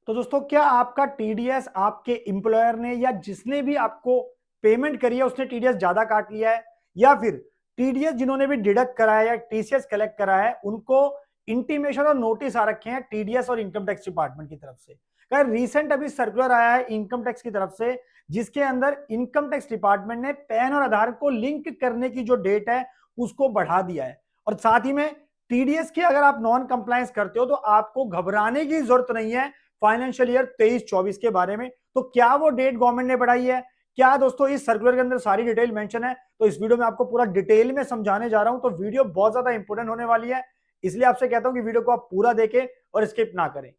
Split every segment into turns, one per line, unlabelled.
तो दोस्तों, क्या आपका टीडीएस आपके एम्प्लॉयर ने या जिसने भी आपको पेमेंट करी है उसने टीडीएस ज्यादा काट लिया है, या फिर टीडीएस जिन्होंने भी डिडक्ट करा है या टीसीएस कलेक्ट करा है उनको इंटीमेशन और नोटिस आ रखे हैं टीडीएस और इनकम टैक्स डिपार्टमेंट की तरफ से। खैर, रिसेंट अभी सर्कुलर आया है इनकम टैक्स की तरफ से, जिसके अंदर इनकम टैक्स डिपार्टमेंट ने पैन और आधार को लिंक करने की जो डेट है उसको बढ़ा दिया है। और साथ ही में टीडीएस की अगर आप नॉन कंप्लायंस करते हो तो आपको घबराने की जरूरत नहीं है फाइनेंशियल ईयर 23-24 के बारे में। तो क्या वो डेट गवर्नमेंट ने बढ़ाई है, क्या दोस्तों इस सर्कुलर के अंदर सारी डिटेल मेंशन है, तो इस वीडियो में आपको पूरा डिटेल में समझाने जा रहा हूं। तो वीडियो बहुत ज्यादा इंपॉर्टेंट होने वाली है, इसलिए आपसे कहता हूं कि वीडियो को आप पूरा देखें और स्किप ना करें।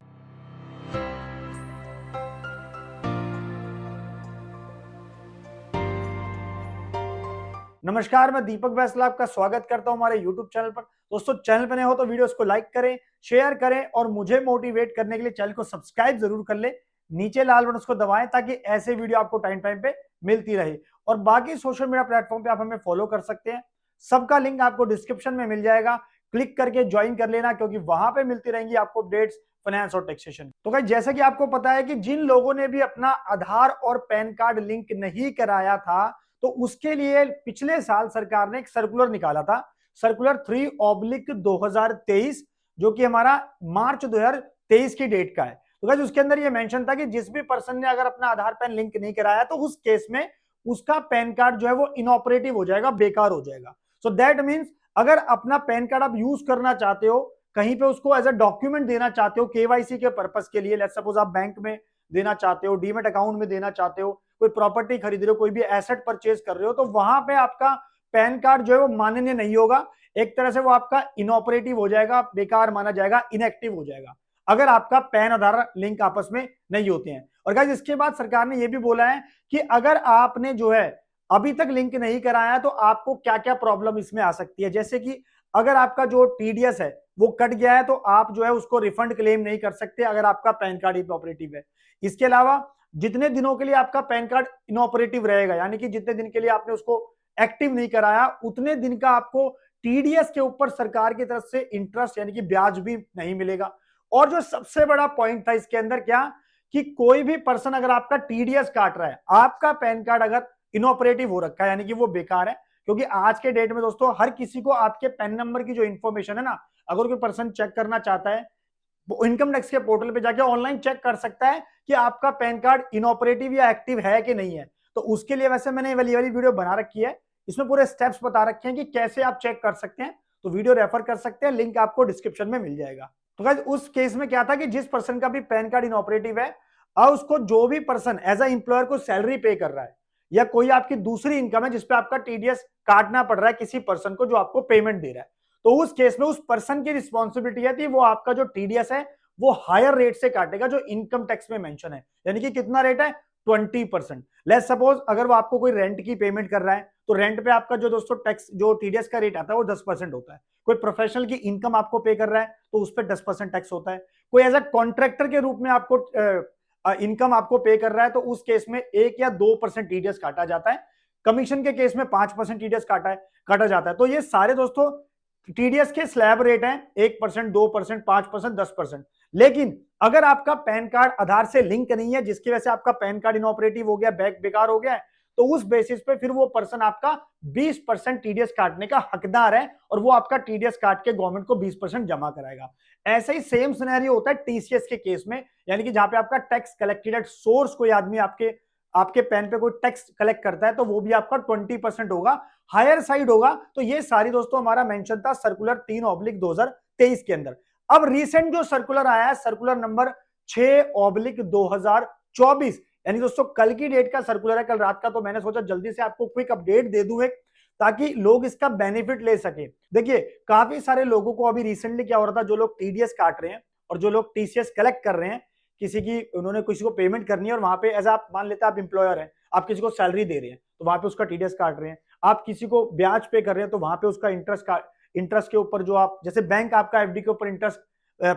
नमस्कार, मैं दीपक बैसला आपका स्वागत करता हूं हमारे YouTube चैनल पर। दोस्तों, चैनल पर नए हो तो वीडियोस को लाइक करें, शेयर करें और मुझे मोटिवेट करने के लिए चैनल को सब्सक्राइब जरूर कर ले। नीचे लाल बटन उसको दबाएं ताकि ऐसे वीडियो आपको टाइम टाइम पे मिलती रहे। और बाकी सोशल मीडिया प्लेटफॉर्म पे आप हमें फॉलो कर सकते हैं, सबका लिंक आपको डिस्क्रिप्शन में मिल जाएगा। क्लिक करके ज्वाइन कर लेना, क्योंकि वहां पे मिलती रहेंगी आपको अपडेट्स फाइनेंस और टैक्सेशन। तो गाइस, जैसा कि आपको पता है कि जिन लोगों ने भी अपना आधार और पैन कार्ड लिंक नहीं कराया था, तो उसके लिए पिछले साल सरकार ने एक सर्कुलर निकाला था, सर्कुलर 3/2023, जो कि हमारा मार्च 2023 की डेट का है। तो गाइस, उसके अंदर ये मेंशन था कि जिस भी पर्सन ने अगर अपना आधार पैन लिंक नहीं कराया तो उस केस में उसका पैन कार्ड जो है वो इनऑपरेटिव हो जाएगा, बेकार हो जाएगा। सो दैट मीन्स अगर अपना पैन कार्ड आप यूज करना चाहते हो, कहीं पे उसको एज अ डॉक्यूमेंट देना चाहते हो केवाईसी के पर्पस के लिए, लेट्स सपोज आप बैंक में देना चाहते हो, डीमेट अकाउंट में देना चाहते हो, कोई प्रॉपर्टी खरीद रहे हो, कोई भी एसेट परचेज कर रहे हो, तो वहां पे आपका पैन कार्ड जो है वो मान्य नहीं होगा। एक तरह से वो आपका इनऑपरेटिव हो जाएगा, बेकार माना जाएगा, इनएक्टिव हो जाएगा अगर आपका पैन आधार लिंक आपस में नहीं होते हैं। और गाइस, इसके बाद सरकार ने यह भी बोला है कि अगर आपने जो है अभी तक लिंक नहीं कराया तो आपको क्या क्या प्रॉब्लम इसमें आ सकती है। जैसे कि अगर आपका जो टीडीएस है वो कट गया है तो आप जो है उसको रिफंड क्लेम नहीं कर सकते अगर आपका पैन कार्ड इनऑपरेटिव है। इसके अलावा जितने दिनों के लिए आपका पैन कार्ड इनऑपरेटिव रहेगा, यानी कि जितने दिन के लिए आपने उसको एक्टिव नहीं कराया, उतने दिन का आपको टीडीएस के ऊपर सरकार की तरफ से इंटरेस्ट यानी कि ब्याज भी नहीं मिलेगा। और जो सबसे बड़ा पॉइंट था इसके अंदर, क्या कि कोई भी पर्सन अगर आपका टीडीएस काट रहा है, आपका पैन कार्ड अगर इनऑपरेटिव हो रखा है यानी कि वो बेकार है, क्योंकि आज के डेट में दोस्तों हर किसी को आपके पैन नंबर की जो इंफॉर्मेशन है ना, अगर कोई पर्सन चेक करना चाहता है वो इनकम टैक्स के पोर्टल पे जाके ऑनलाइन चेक कर सकता है कि आपका पैन कार्ड इनऑपरेटिव या एक्टिव है कि नहीं है। तो उसके लिए वैसे मैंने वाली वीडियो बना रखी है, इसमें पूरे स्टेप्स बता रखे हैं कि कैसे आप चेक कर सकते हैं। तो वीडियो रेफर कर सकते हैं, लिंक आपको डिस्क्रिप्शन में मिल जाएगा। तो गाइस, उस केस में क्या था कि जिस पर्सन का भी पैन कार्ड इनऑपरेटिव है और उसको जो भी पर्सन एज अ एम्प्लॉयर को सैलरी पे कर रहा है या कोई आपकी दूसरी इनकम है जिसपे आपका टीडीएस काटना पड़ रहा है किसी पर्सन को जो आपको पेमेंट दे रहा है, तो उस केस में उस पर्सन की रिस्पॉन्सिबिलिटी है कि वो आपका जो टीडीएस है वो हायर रेट से काटेगा जो इनकम टैक्स में मेंशन है। यानी कि कितना रेट है? 20%। लेट्स सपोज अगर वो आपको कोई रेंट की पेमेंट कर रहा है तो रेंट पे आपका जो दोस्तों टैक्स जो टीडीएस का रेट आता है वो 10% होता है। कोई प्रोफेशनल की इनकम आपको पे कर रहा है तो उस पर 10% टैक्स होता है। कोई एज अ कॉन्ट्रैक्टर के रूप में आपको इनकम आपको पे कर रहा है तो उस केस में 1 या 2% टीडीएस काटा जाता है। कमीशन के केस में 5% टीडीएस काटा जाता है। तो ये सारे दोस्तों टीडीएस के स्लैब रेट हैं, 1%, 2%, 5%, 10%। लेकिन अगर आपका पैन कार्ड आधार से लिंक नहीं है, जिसकी वजह से आपका पैन कार्ड इनऑपरेटिव हो गया, बेकार हो गया है, तो उस बेसिस पे फिर वो पर्सन आपका 20% टीडीएस काटने का हकदार है और वो आपका टीडीएस काट के गवर्नमेंट को 20% जमा कराएगा। ऐसे ही सेम सिनेरियो होता है टीसीएस के केस में, यानी कि जहां पे आपका टैक्स कलेक्टेड एट सोर्स, कोई आदमी आपके आपके पैन पे कोई टैक्स कलेक्ट करता है तो वो भी आपका 20% होगा, हायर साइड होगा। तो ये सारी दोस्तों हमारा मेंशन था सर्कुलर 3/2023 के अंदर। अब रिसेंट जो सर्कुलर आया है, सर्कुलर नंबर 6/2024, यानी दोस्तों कल की डेट का सर्कुलर है, कल रात का। तो मैंने सोचा जल्दी से आपको क्विक अपडेट दे दूं एक, ताकि लोग इसका बेनिफिट ले सके। देखिए, काफी सारे लोगों को अभी रिसेंटली क्या हो रहा था, जो लोग टीडीएस काट रहे हैं और जो लोग टीसीएस कलेक्ट कर रहे हैं, किसी की उन्होंने किसी को पेमेंट करनी है और वहां पे एज आप मान लेते हैं आप एम्प्लॉयर हैं, आप किसी को सैलरी दे रहे हैं तो वहां पे उसका टीडीएस काट रहे हैं। आप किसी को ब्याज पे कर रहे हैं तो वहां पे उसका इंटरेस्ट के ऊपर जो आप, जैसे बैंक आपका एफडी के ऊपर इंटरेस्ट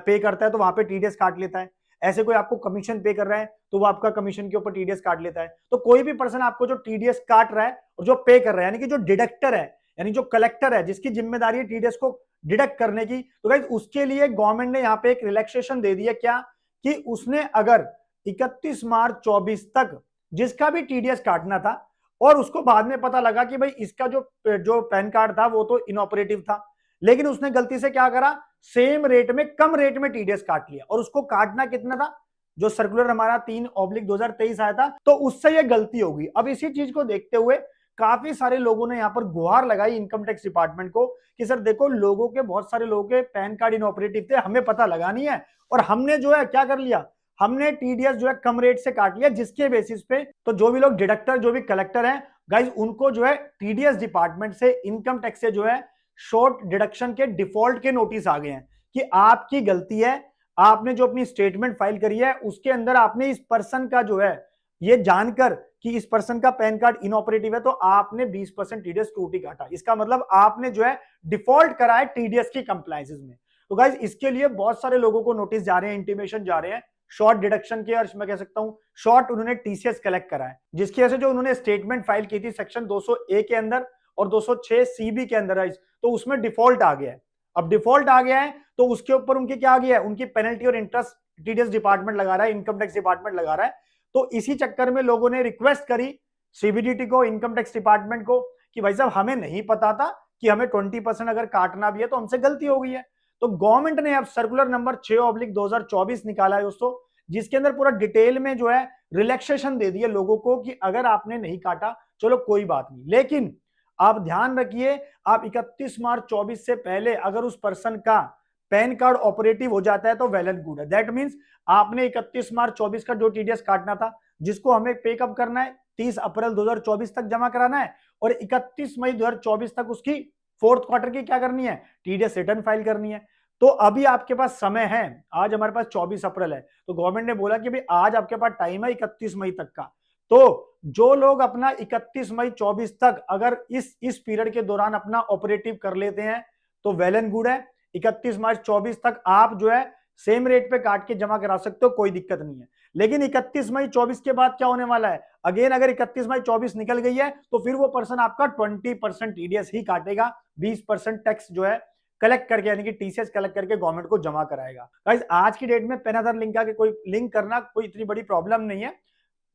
पे करता है तो वहां पे टीडीएस काट लेता है। ऐसे कोई आपको कमीशन पे कर रहा है तो वो आपका कमीशन के ऊपर टीडीएस काट लेता है। तो कोई भी पर्सन आपको जो टीडीएस काट रहा है और जो पे कर रहा है, यानी कि जो डिडक्टर है, यानी जो कलेक्टर है, जिसकी जिम्मेदारी है टीडीएस को डिडक्ट करने की, तो गाइस उसके लिए गवर्नमेंट ने यहाँ पे एक रिलैक्सेशन दे दी है। क्या कि उसने अगर 31 मार्च 24 तक जिसका भी टीडीएस काटना था और उसको बाद में पता लगा कि भाई इसका जो पैन कार्ड था वो तो इनऑपरेटिव था, लेकिन उसने गलती से क्या करा, सेम रेट में कम रेट में टीडीएस काट लिया और उसको काटना कितना था, जो सर्कुलर हमारा 3/2023 आया था, तो उससे ये गलती होगी। अब इसी चीज को देखते हुए काफी सारे लोगों ने यहाँ पर गुहार लगाई इनकम टैक्स डिपार्टमेंट को कि सर देखो, लोगों के बहुत सारे लोगों के पैन कार्ड इनऑपरेटिव थे, हमें पता लगा नहीं है और हमने जो है क्या कर लिया, हमने टीडीएस जो है कम रेट से काट लिया, जिसके बेसिस पे तो जो भी लोग डिडक्टर, जो भी कलेक्टर हैं गाइज, उनको जो है टीडीएस डिपार्टमेंट से, इनकम टैक्स से जो है शॉर्ट डिडक्शन के डिफॉल्ट के नोटिस आ गए हैं कि आपकी गलती है, आपने जो अपनी स्टेटमेंट फाइल करी है उसके अंदर आपने इस पर्सन का जो है ये जानकर कि इस पर्सन का पैन कार्ड इनऑपरेटिव है तो आपने 20% टीडीएस टूटी काटा, इसका मतलब आपने जो है डिफॉल्ट करा है टीडीएस की कंप्लायंसेस में। तो गाइज इसके लिए बहुत सारे लोगों को नोटिस जा रहे हैं, इंटीमेशन जा रहे हैं शॉर्ट डिडक्शन के, और मैं कह सकता हूं शॉर्ट उन्होंने टीसीएस कलेक्ट करा है, जिसकी वजह से जो उन्होंने स्टेटमेंट फाइल की थी सेक्शन 200A के अंदर और 206 CB के अंदर, तो उसमें डिफॉल्ट आ गया है। अब डिफॉल्ट आ गया है तो उसके ऊपर उनकी क्या आ गया है, उनकी पेनल्टी और इंटरेस्ट टीडीएस डिपार्टमेंट लगा रहा है, इनकम टैक्स डिपार्टमेंट लगा रहा है। तो इसी चक्कर में लोगों ने रिक्वेस्ट करी सीबीडीटी को, इनकम टैक्स डिपार्टमेंट को कि भाई साहब हमें नहीं पता था कि हमें 20% अगर काटना भी है तो हमसे गलती हो गई है। तो गवर्नमेंट ने अब सर्कुलर नंबर 6/2024 निकाला है दोस्तों, जिसके अंदर पूरा डिटेल में जो है रिलैक्सेशन दे दिया लोगों को कि अगर आपने नहीं काटा चलो कोई बात नहीं, लेकिन आप ध्यान रखिए, आप 31 मार्च 24 से पहले अगर उस पर्सन का पैन कार्ड ऑपरेटिव हो जाता है तो वेल एंड गुड है। दैट मींस आपने 31 मार्च 24 का जो टीडीएस काटना था, जिसको हमें पे कब करना है, 30 अप्रैल 2024 तक जमा कराना है और 31 मई 2024 तक उसकी फोर्थ क्वार्टर की क्या करनी है, टीडीएस रिटर्न फाइल करनी है। तो अभी आपके पास समय है, आज हमारे पास 24 अप्रैल है, तो गवर्नमेंट ने बोला कि भाई आज आपके पास टाइम है 31 मई तक का। तो जो लोग अपना 31 मई 24 तक अगर इस पीरियड के दौरान अपना ऑपरेटिव कर लेते हैं तो वेल एंड गुड है। 31 मार्च 24 तक आप जो है सेम रेट पे काट के जमा करा सकते हो, कोई दिक्कत नहीं है। लेकिन 31 मई 24 के बाद क्या होने वाला है, अगेन अगर 31 मई 24 निकल गई है तो फिर वो पर्सन आपका 20% टीडीएस ही काटेगा, 20% टैक्स जो है कलेक्ट करके, यानी कि टीसीएस कलेक्ट करके गवर्नमेंट को जमा कराएगा। गाइस आज की डेट में पैन आधार लिंक का कोई लिंक करना कोई इतनी बड़ी प्रॉब्लम नहीं है,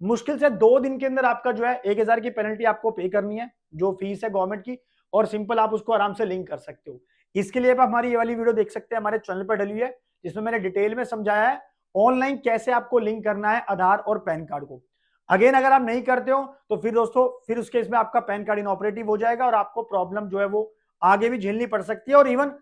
मुश्किल से 2 दिन के अंदर आपका जो है 1000 की पेनल्टी आपको पे करनी है, जो फीस है गवर्नमेंट की, और सिंपल आप उसको आराम से लिंक कर सकते हो। इसके लिए आप हमारी ये वाली वीडियो देख सकते हैं, हमारे चैनल पर डली हुई है, जिसमें मैंने डिटेल में समझाया है ऑनलाइन कैसे आपको लिंक करना है आधार और पैन कार्ड को। अगेन अगर आप नहीं करते हो तो फिर दोस्तों फिर उस केस में आपका पैन कार्ड इनऑपरेटिव हो जाएगा और आपको प्रॉब्लम जो है वो आगे भी झेलनी पड़ सकती है, और इवन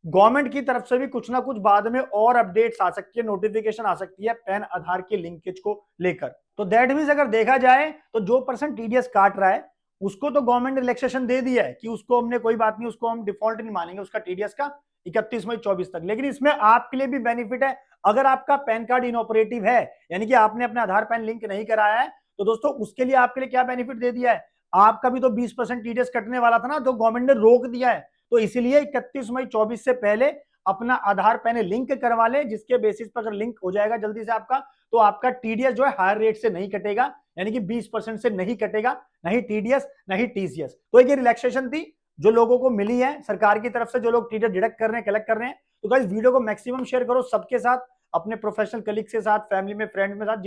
गवर्नमेंट की तरफ से भी कुछ ना कुछ बाद में और अपडेट्स आ सकती है, नोटिफिकेशन आ सकती है पैन आधार के लिंकेज को लेकर। तो दैट मींस अगर देखा जाए तो जो पर्सन टीडीएस काट रहा है उसको तो गवर्नमेंट ने रिलैक्सेशन दे दिया है कि उसको हमने कोई बात नहीं, उसको हम डिफॉल्ट नहीं मानेंगे उसका टीडीएस का 31 मई 24 तक। लेकिन इसमें आपके लिए भी बेनिफिट है, अगर आपका पैन कार्ड इनऑपरेटिव है यानी कि आपने अपना आधार पैन लिंक नहीं कराया है, तो दोस्तों उसके लिए आपके लिए क्या बेनिफिट दे दिया है, आपका भी तो 20% टीडीएस कटने वाला था ना, तो गवर्नमेंट ने रोक दिया है। तो इसीलिए 31 मई 24 से पहले अपना आधार पैन लिंक करवा ले, जिसके बेसिस पर अगर लिंक हो जाएगा जल्दी से आपका, तो आपका टीडीएस जो है हायर रेट से नहीं कटेगा, यानी कि 20% से नहीं कटेगा, नहीं टीडीएस नहीं टीसीएस। तो एक रिलैक्सेशन थी जो लोगों को मिली है सरकार की तरफ से, जो लोग टीडीएस डिडक्ट कर रहे हैं, कलेक्ट कर रहे हैं। तो गाइस वीडियो को मैक्सिमम शेयर करो सबके साथ, अपने प्रोफेशनल कलीग के साथ, फैमिली में, फ्रेंड में साथ,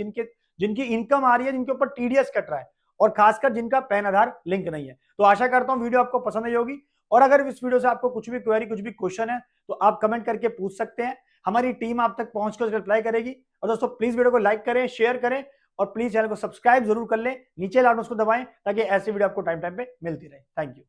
जिनकी इनकम आ रही है, जिनके ऊपर टीडीएस कट रहा है, और खासकर जिनका पैन आधार लिंक नहीं है। तो आशा करता हूं वीडियो आपको पसंद आई होगी, और अगर इस वीडियो से आपको कुछ भी क्वेरी, कुछ भी क्वेश्चन है तो आप कमेंट करके पूछ सकते हैं, हमारी टीम आप तक पहुंचकर रिप्लाई करेगी। और दोस्तों प्लीज वीडियो को लाइक करें, शेयर करें, और प्लीज चैनल को सब्सक्राइब जरूर कर लें, नीचे लाल बटन को दबाएं ताकि ऐसी वीडियो आपको टाइम टाइम पे मिलती रहे। Thank you.